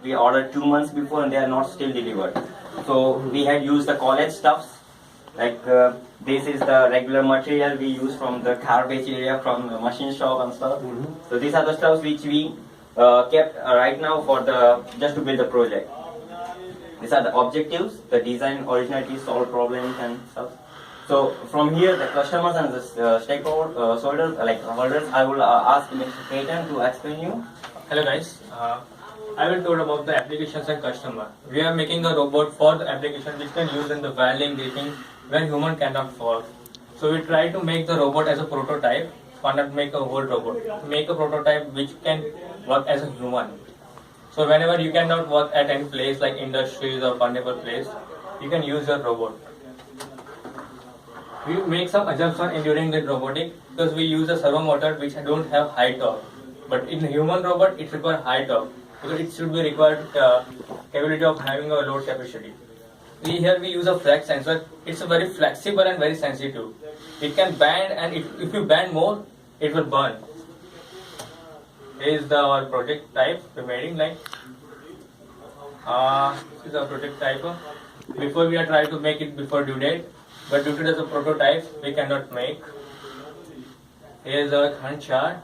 we ordered 2 months before and they are not still delivered. So we had used the college stuffs, like this is the regular material we use from the garbage area from the machine shop and stuff. So these are the stuffs which we kept right now for the just to build the project. These are the objectives, the design, originality, solve problems and stuff. So from here, the customers and the stakeholders, like holders, I will ask Mr. Ketan to explain you. Hello guys, I will talk about the applications and customer. We are making a robot for the application which can use in the welding, gripping when human cannot work. So we try to make the robot as a prototype, but not make a whole robot. Make a prototype which can work as a human. So whenever you cannot work at any place like industries or carnival place, you can use your robot. We make some assumption during the robotic because we use a servo motor which don't have high torque. But in human robot, it requires high torque because it should be required capability of having a load capacity. Here we use a flex sensor. It's very flexible and very sensitive. It can bend, and if you bend more, it will burn. Here is our project type we made like. This is our project type. Before we are trying to make it before due date, but due to the prototype we cannot make. Here is our Gantt chart.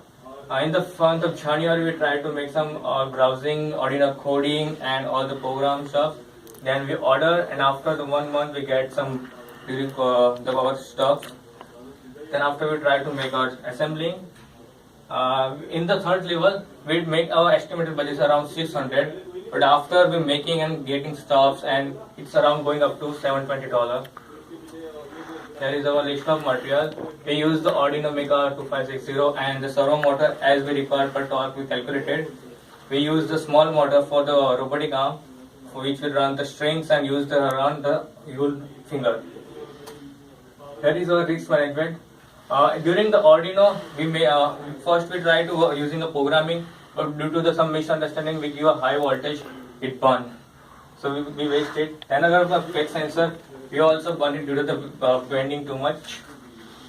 In the month of January, we tried to make some browsing, Arduino coding, and all the program stuff. Then we order, and after the 1 month, we get some during our stuff. Then after we try to make our assembling. In the third level, we make our estimated budget around 600. But after we making and getting stuffs, and it's around going up to $720. There is our list of material. We use the Arduino Mega 2560 and the servo motor as we require per torque we calculated. We use the small motor for the robotic arm, for which we run the strings and use the run the whole finger. That is our risk management. During the Arduino, first we try to using a programming, but due to some misunderstanding, we give a high voltage, it burn. So we waste it. Then another flex sensor, we also burn it due to the bending too much.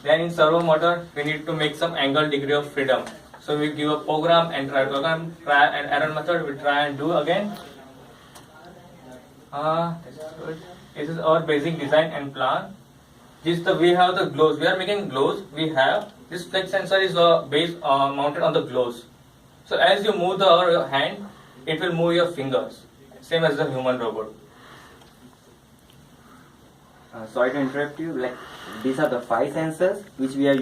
Then in servo motor, we need to make some angle degree of freedom. So we give a program and try an error method, we try and do again. This is our basic design and plan. We have the gloves. We are making gloves. We have this flex sensor is mounted on the gloves. So as you move your hand, it will move your fingers, same as the human robot. Sorry to interrupt you. Like these are the 5 sensors which we are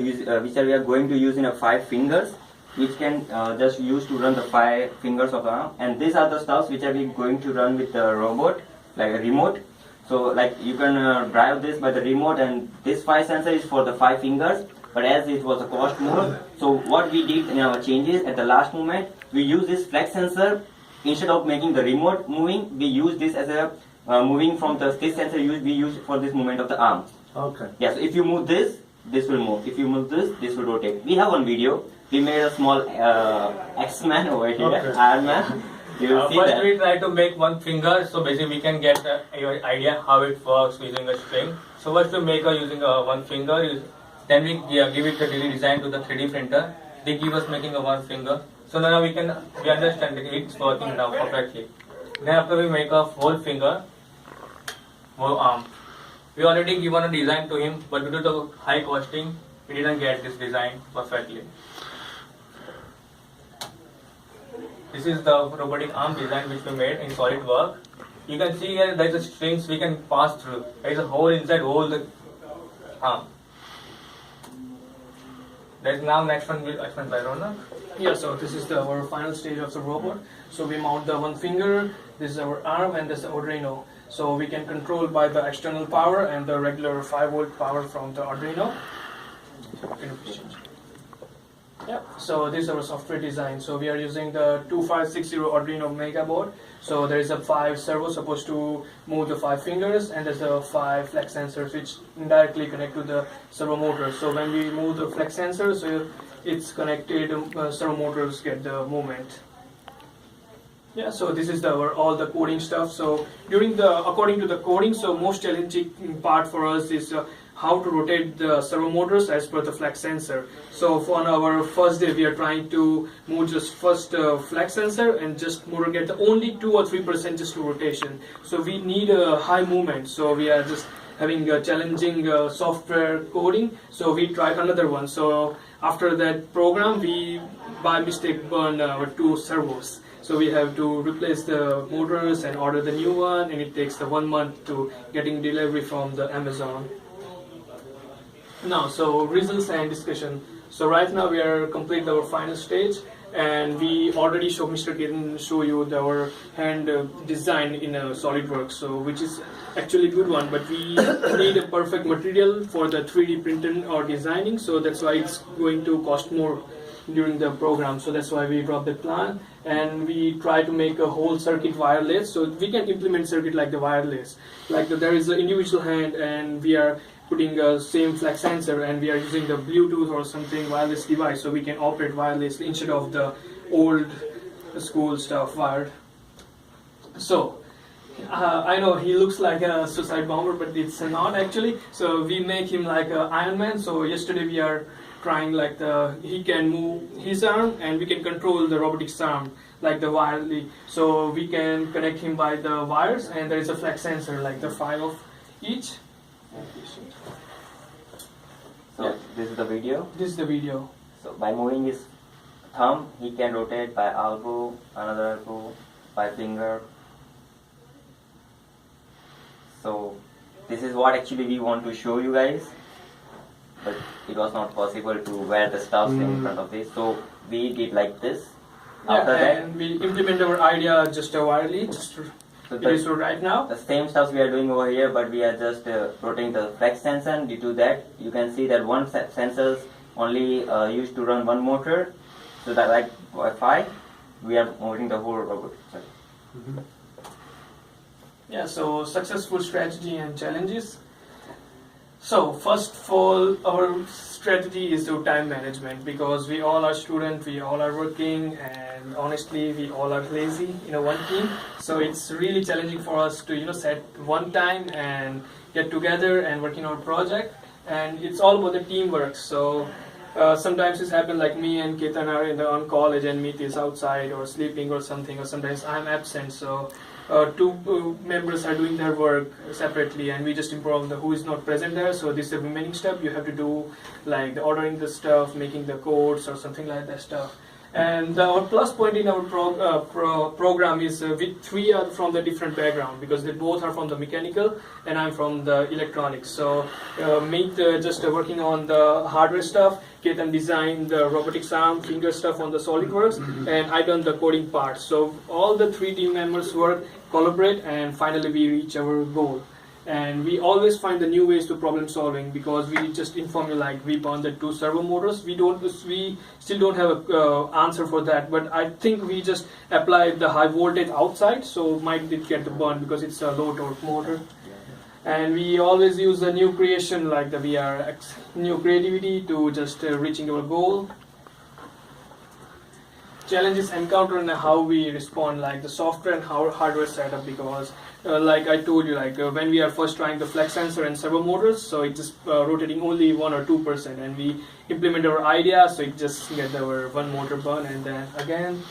going to use in 5 fingers, which can just use to run the 5 fingers of the arm. And these are the stuffs which are we going to run with the robot, like a remote. So like you can drive this by the remote, and this 5 sensor is for the 5 fingers. But as it was a cost more, so what we did in our changes at the last moment, we use this flex sensor instead of making the remote moving. We use this as a moving from this sensor we use for this movement of the arm. Okay. Yeah, so if you move this will move. If you move this will rotate. We have one video. We made a small X-Man over here, okay. Iron Man. You will see first that. we try to make one finger, so basically we can get your idea how it works using a string. So first we make using one finger. Then we give it the design to the 3D printer. They give us making a one finger. So now we understand that it's working now perfectly. Then after we make a whole finger, whole arm. We already given a design to him, but due to the high costing, we didn't get this design perfectly. This is the robotic arm design which we made in SolidWorks. You can see here there is a strings we can pass through. There is a hole inside the arm. There's now next one will explain by Ronak. Yeah, so this is our final stage of the robot. So we mount the one finger, this is our arm, and this is the Arduino. So we can control by the external power and the regular 5-volt power from the Arduino. Yeah, so this is our software design. So we are using the 2560 Arduino Mega board. So there is a 5 servo supposed to move the 5 fingers, and there's a 5 flex sensors which indirectly connect to the servo motor. So when we move the flex sensors, so it's connected, servo motors get the movement. Yeah, so this is all the coding stuff. So according to the coding, so most challenging part for us is how to rotate the servo motors as per the flex sensor. So on our first day, we are trying to move just first flex sensor and just motor get the only 2 or 3% just to rotation. So we need a high movement. So we are just having a challenging software coding. So we tried another one. So after that program, we by mistake burn our 2 servos. So we have to replace the motors and order the new one, and it takes the 1 month to getting delivery from the Amazon. Now, so results and discussion. So right now we are complete our final stage, and we already show Mr. Ketan show you our hand design in a SolidWorks, so which is actually good one, but we need a perfect material for the 3D printing or designing, so that's why it's going to cost more during the program. So that's why we dropped the plan, and we try to make a whole circuit wireless, so we can implement circuit like the wireless, like there is an individual hand, and we are putting a same flex sensor, and we are using the Bluetooth or something wireless device, so we can operate wirelessly instead of the old school stuff wired. So I know he looks like a suicide bomber, but it's not actually. So we make him like a Iron Man. So yesterday we are trying like he can move his arm, and we can control the robotics arm like the wirely. So we can connect him by the wires, and there is a flex sensor like the 5 of each. So this is the video. This is the video. So by moving his thumb, he can rotate by elbow, another elbow, by finger. So this is what actually we want to show you guys, but it was not possible to wear the stuff in front of this. So we did like this. After that, and we implement our idea just wirely, just so right now. The same stuff we are doing over here, but we are just rotating the flex sensor, and due to that, you can see that one sensor only used to run one motor. So that like Wi-Fi, we are moving the whole robot. Yeah, so successful strategy and challenges. So first of all, our strategy is to time management, because we all are students, we all are working, and honestly we all are lazy in one team. So it's really challenging for us to set one time and get together and working on a project, and it's all about the teamwork. So sometimes it's happened like me and Ketan are on college and Meet is outside or sleeping or something, or sometimes I'm absent. So 2 members are doing their work separately, and we just inform who is not present there. So this is the remaining step you have to do, like the ordering the stuff, making the codes or something like that stuff. And our plus point in our program is we 3 are from the different background, because they both are from the mechanical and I'm from the electronics. So Meet just working on the hardware stuff, Ketan designed the robotics arm, finger stuff on the SolidWorks, and I done the coding part. So all the 3 team members work, collaborate, and finally we reach our goal. And we always find the new ways to problem solving, because we just inform you like we burn the 2 servo motors. We still don't have a answer for that, but I think we just applied the high voltage outside, so might it get the burn because it's a low torque motor. And we always use the new creation like the new creativity to just reaching our goal. Challenges encountered and how we respond, like the software and hardware setup, because like I told you, like when we are first trying the flex sensor and servo motors, so it's just rotating only 1 or 2%, and we implement our idea, so it just get our 1 motor burn, and then again.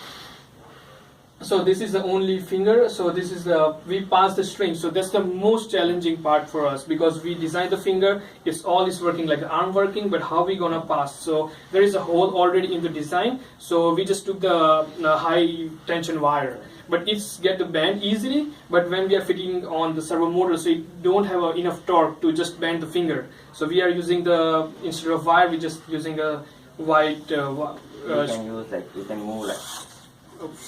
So this is the only finger, so this is we pass the string, so that's the most challenging part for us, because we design the finger, it's all is working like the arm working, but how we gonna pass? So there is a hole already in the design, so we just took the high tension wire, but it's get the bend easily, but when we are fitting on the servo motor, so it don't have enough torque to just bend the finger, so we are using instead of wire, we just using a white you can move like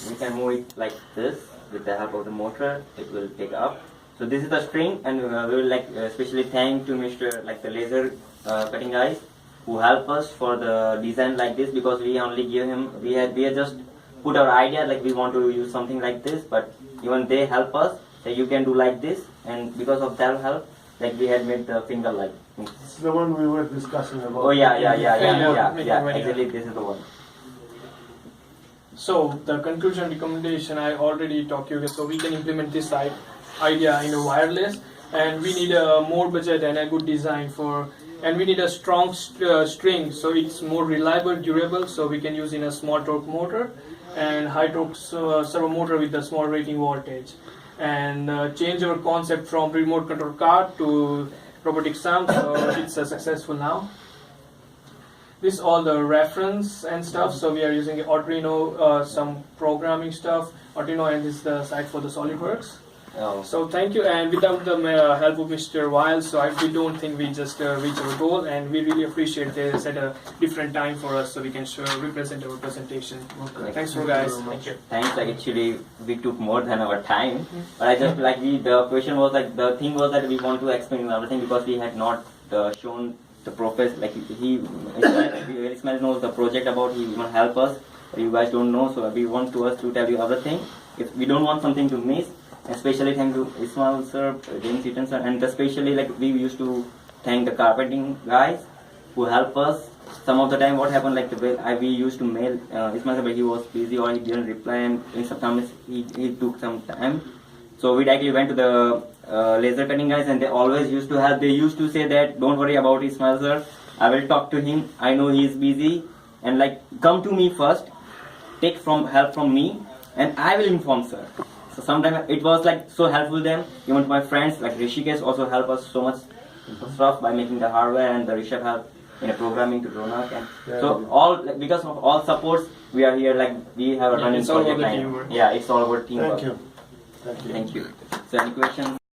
we can move it like this with the help of the motor. It will pick up. So this is the string, and we will especially thank to Mr. the laser cutting guys who help us for the design like this, because we only give him we had just put our idea like we want to use something like this, but even they help us say you can do like this, and because of their help we had made the finger like this. It's the one we were discussing about. Oh yeah, actually this is the one. So the conclusion recommendation I already talked to you, so we can implement this idea in a wireless, and we need a more budget and a good design for. And we need a strong string, so it's more reliable, durable, so we can use in a small torque motor and high torque servo motor with the small rating voltage. And change our concept from remote control car to robotic arm, so it's successful now. This all the reference and stuff, so we are using Arduino, some programming stuff, Arduino, and this is the site for the SolidWorks. Oh. So thank you, and without the help of Mr. Wiles, so we don't think we just reach our goal, and we really appreciate they set a different time for us so we can represent our presentation. Okay. Thanks for guys. Thank you. Thanks, like actually we took more than our time, but I just like the question was like the thing was that we want to explain everything because we had not shown the professor, like Ismail knows the project about, he will help us, but you guys don't know, so we want us to tell you everything. If we don't want something to miss, especially thank to Ismail sir, James Ketan sir, and especially like we used to thank the carpenting guys who help us. Some of the time what happened, like we used to mail Ismail sir, but he was busy or he didn't reply, and sometimes he took some time. So we directly went to the laser cutting guys, and they always used to help. They used to say that don't worry about Ismail sir, I will talk to him, I know he is busy, and like come to me first, take help from me, and I will inform sir. So sometimes it was like so helpful them. Even my friends like Rishikesh also help us so much stuff by making the hardware, and the Rishabh help in programming to Ronak, and so all like, because of all supports we are here. Like we have a running it's all project about line. teamwork. Yeah, it's all about teamwork. Thank you. Thank you. Thank you. So any questions?